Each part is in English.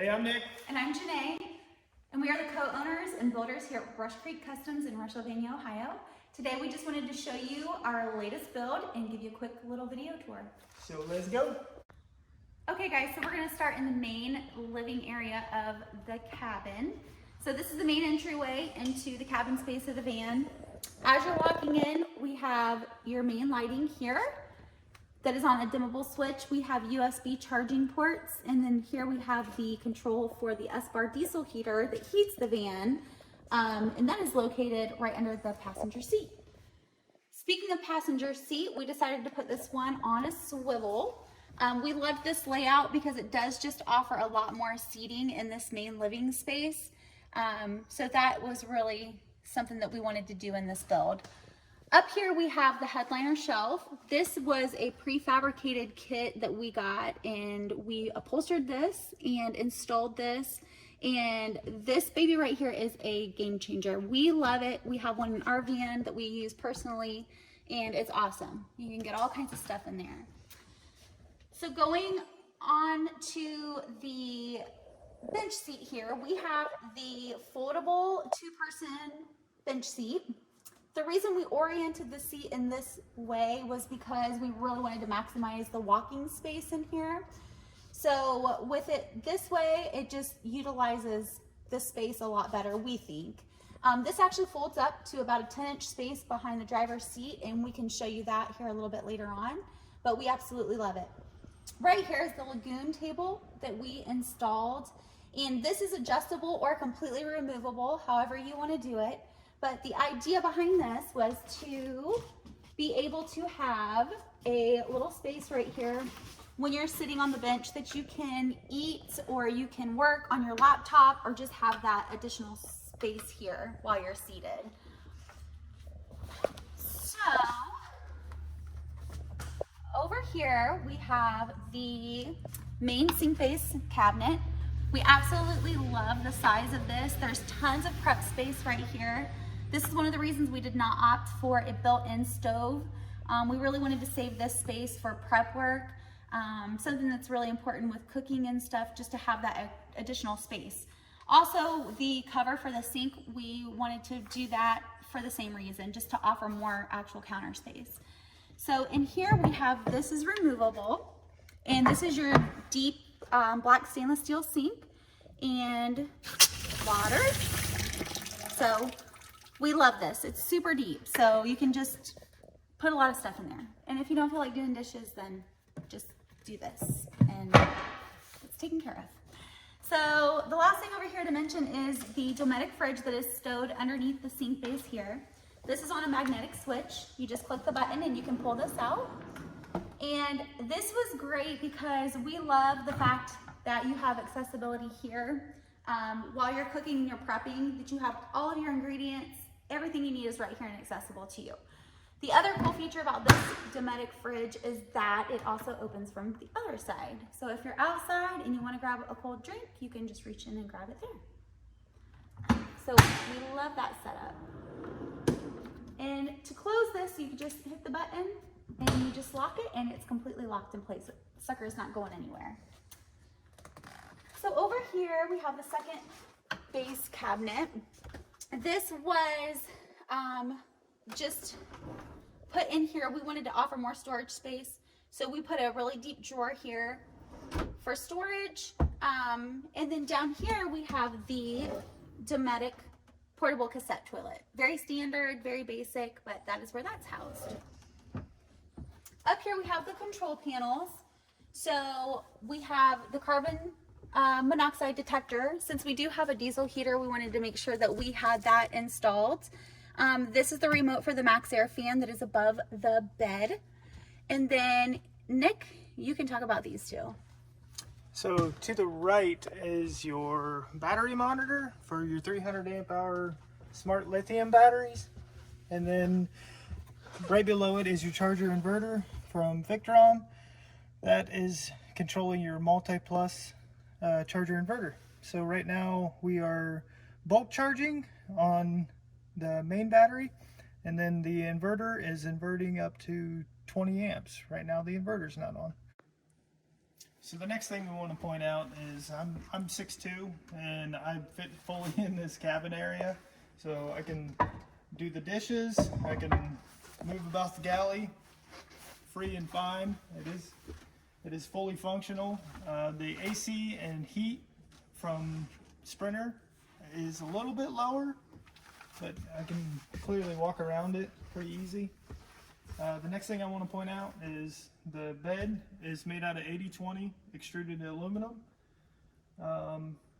Hey, I'm Nick. And I'm Janae. And we are the co-owners and builders here at Brush Creek Customs in Rushville, Ohio. Today we just wanted to show you our latest build and give you a quick little video tour. So let's go. Okay guys, so we're going to start in the main living area of the cabin. So this is the main entryway into the cabin space of the van. As you're walking in, we have your main lighting here that is on a dimmable switch. We have USB charging ports, and then here we have the control for the S-bar diesel heater that heats the van, and that is located right under the passenger seat. Speaking of passenger seat, we decided to put this one on a swivel. We love this layout because it does just offer a lot more seating in this main living space. So that was really something that we wanted to do in this build. Up here we have the headliner shelf. This was a prefabricated kit that we got, and we upholstered this and installed this. And this baby right here is a game changer. We love it. We have one in our van that we use personally, and it's awesome. You can get all kinds of stuff in there. So going on to the bench seat here, we have the foldable two-person bench seat. The reason we oriented the seat in this way was because we really wanted to maximize the walking space in here. So with it this way, it just utilizes the space a lot better, we think. This actually folds up to about a 10-inch space behind the driver's seat, and we can show you that here a little bit later on, but we absolutely love it. Right here is the Lagoon Table that we installed, and this is adjustable or completely removable, however you want to do it. But the idea behind this was to be able to have a little space right here when you're sitting on the bench that you can eat, or you can work on your laptop, or just have that additional space here while you're seated. So over here we have the main sink base cabinet. We absolutely love the size of this. There's tons of prep space right here. This is one of the reasons we did not opt for a built-in stove. We really wanted to save this space for prep work, something that's really important with cooking and stuff, just to have that additional space. Also, the cover for the sink, we wanted to do that for the same reason, just to offer more actual counter space. So in here we have, this is removable, and this is your deep black stainless steel sink and water. So we love this. It's super deep, so you can just put a lot of stuff in there. And if you don't feel like doing dishes, then just do this, and it's taken care of. So the last thing over here to mention is the Dometic Fridge that is stowed underneath the sink base here. This is on a magnetic switch. You just click the button and you can pull this out. And this was great because we love the fact that you have accessibility here. While you're cooking and you're prepping, that you have all of your ingredients, everything you need is right here and accessible to you. The other cool feature about this Dometic fridge is that it also opens from the other side. So if you're outside and you want to grab a cold drink, you can just reach in and grab it there. So we love that setup. And to close this, you just hit the button and you just lock it, and it's completely locked in place. The sucker is not going anywhere. So over here we have the second base cabinet. This was just put in here. We wanted to offer more storage space, so we put a really deep drawer here for storage. And then down here we have the Dometic portable cassette toilet. Very standard, very basic, but that is where that's housed. Up here we have the control panels. So we have the carbon monoxide detector. Since we do have a diesel heater, we wanted to make sure that we had that installed. This is the remote for the Max Air fan that is above the bed. And then Nick, you can talk about these two. So to the right is your battery monitor for your 300 amp hour smart lithium batteries. And then right below it is your charger inverter from Victron. That is controlling your multi-plus charger inverter. So right now we are bulk charging on the main battery, and then the inverter is inverting up to 20 amps. Right now the inverter's not on. So the next thing we want to point out is I'm 6'2", and I fit fully in this cabin area. So I can do the dishes, I can move about the galley free and fine. It is fully functional. The AC and heat from Sprinter is a little bit lower, but I can clearly walk around it pretty easy. The next thing I want to point out is the bed is made out of 80/20 extruded aluminum.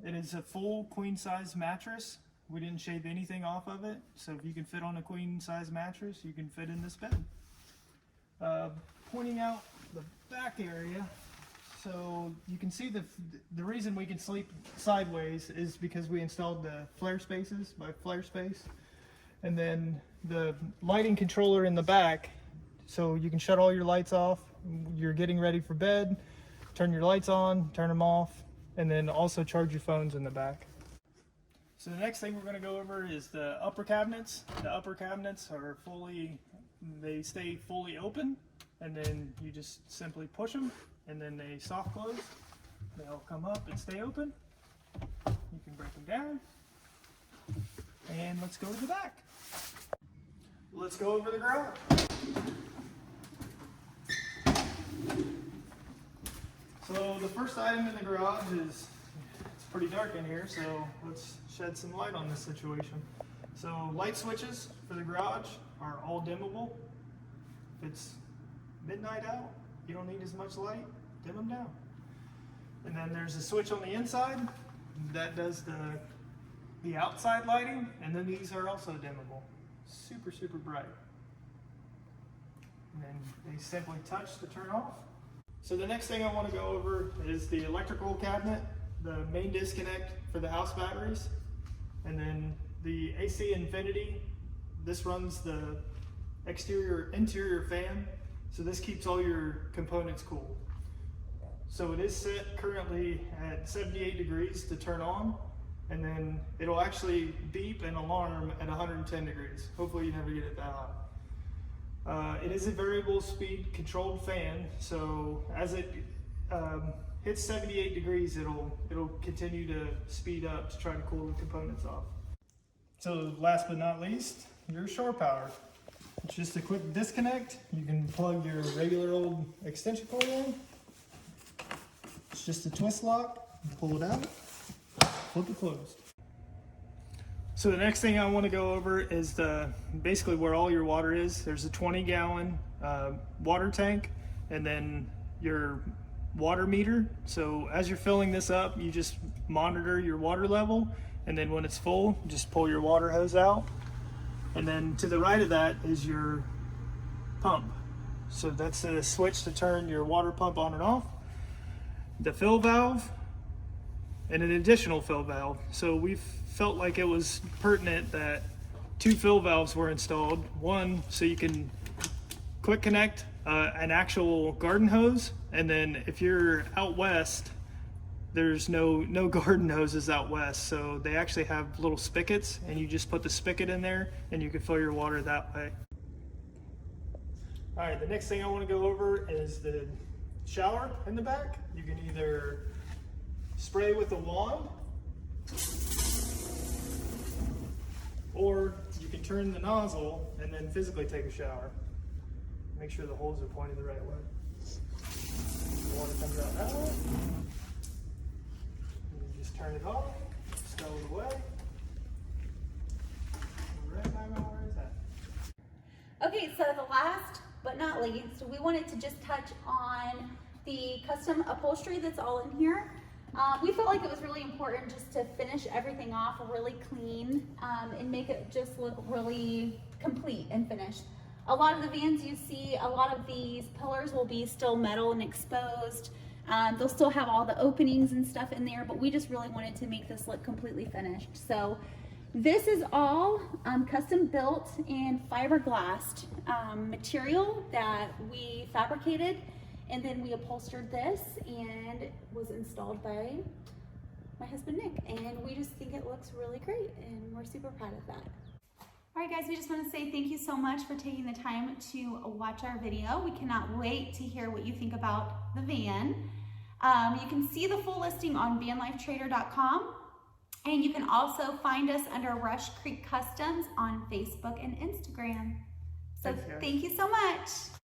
It is a full queen size mattress. We didn't shave anything off of it, so if you can fit on a queen size mattress, you can fit in this bed. Pointing out the back area, so you can see the reason we can sleep sideways is because we installed the flare spaces by Flare Space, and then the lighting controller in the back, so you can shut all your lights off. You're getting ready for bed, turn your lights on, turn them off, and then also charge your phones in the back. So the next thing we're going to go over is the upper cabinets. The upper cabinets are they stay fully open, and then you just simply push them, and then they soft close. They'll come up and stay open. You can break them down. And let's go to the back. Let's go over the garage. So the first item in the garage is, it's pretty dark in here, so let's shed some light on this situation. So light switches for the garage are all dimmable. If it's midnight out, you don't need as much light, dim them down. And then there's a switch on the inside that does the outside lighting, and then these are also dimmable. Super, super bright. And then they simply touch to turn off. So the next thing I want to go over is the electrical cabinet, the main disconnect for the house batteries, and then the AC Infinity. This runs the interior fan, so this keeps all your components cool. So it is set currently at 78 degrees to turn on, and then it'll actually beep and alarm at 110 degrees. Hopefully you never get it that hot. It is a variable speed controlled fan, so as it hits 78 degrees, it'll continue to speed up to try to cool the components off. So last but not least, your shore power. It's just a quick disconnect. You can plug your regular old extension cord in. It's just a twist lock. You pull it out, flip it closed. So the next thing I want to go over is basically where all your water is. There's a 20-gallon water tank, and then your water meter. So as you're filling this up, you just monitor your water level, and then when it's full, just pull your water hose out. And then to the right of that is your pump. So that's a switch to turn your water pump on and off. The fill valve, and an additional fill valve. So we felt like it was pertinent that 2 fill valves were installed. One, so you can quick connect an actual garden hose, and then if you're out west, there's no garden hoses out west, so they actually have little spigots, and you just put the spigot in there and you can fill your water that way. All right, the next thing I want to go over is the shower in the back. You can either spray with a wand, or you can turn the nozzle and then physically take a shower. Make sure the holes are pointed the right way. The water comes out that way. You just turn it off, stow it away. Right by my where is that? Okay, so the last but not least, we wanted to just touch on the custom upholstery that's all in here. We felt like it was really important just to finish everything off really clean and make it just look really complete and finished. A lot of the vans you see, a lot of these pillars will be still metal and exposed. They'll still have all the openings and stuff in there, but we just really wanted to make this look completely finished. So this is all custom built in fiberglass material that we fabricated, and then we upholstered this, and it was installed by my husband Nick, and we just think it looks really great, and we're super proud of that. All right guys, we just want to say thank you so much for taking the time to watch our video. We cannot wait to hear what you think about the van. You can see the full listing on vanlifetrader.com, and you can also find us under Rush Creek Customs on Facebook and Instagram. So Thanks, guys. thank you so much.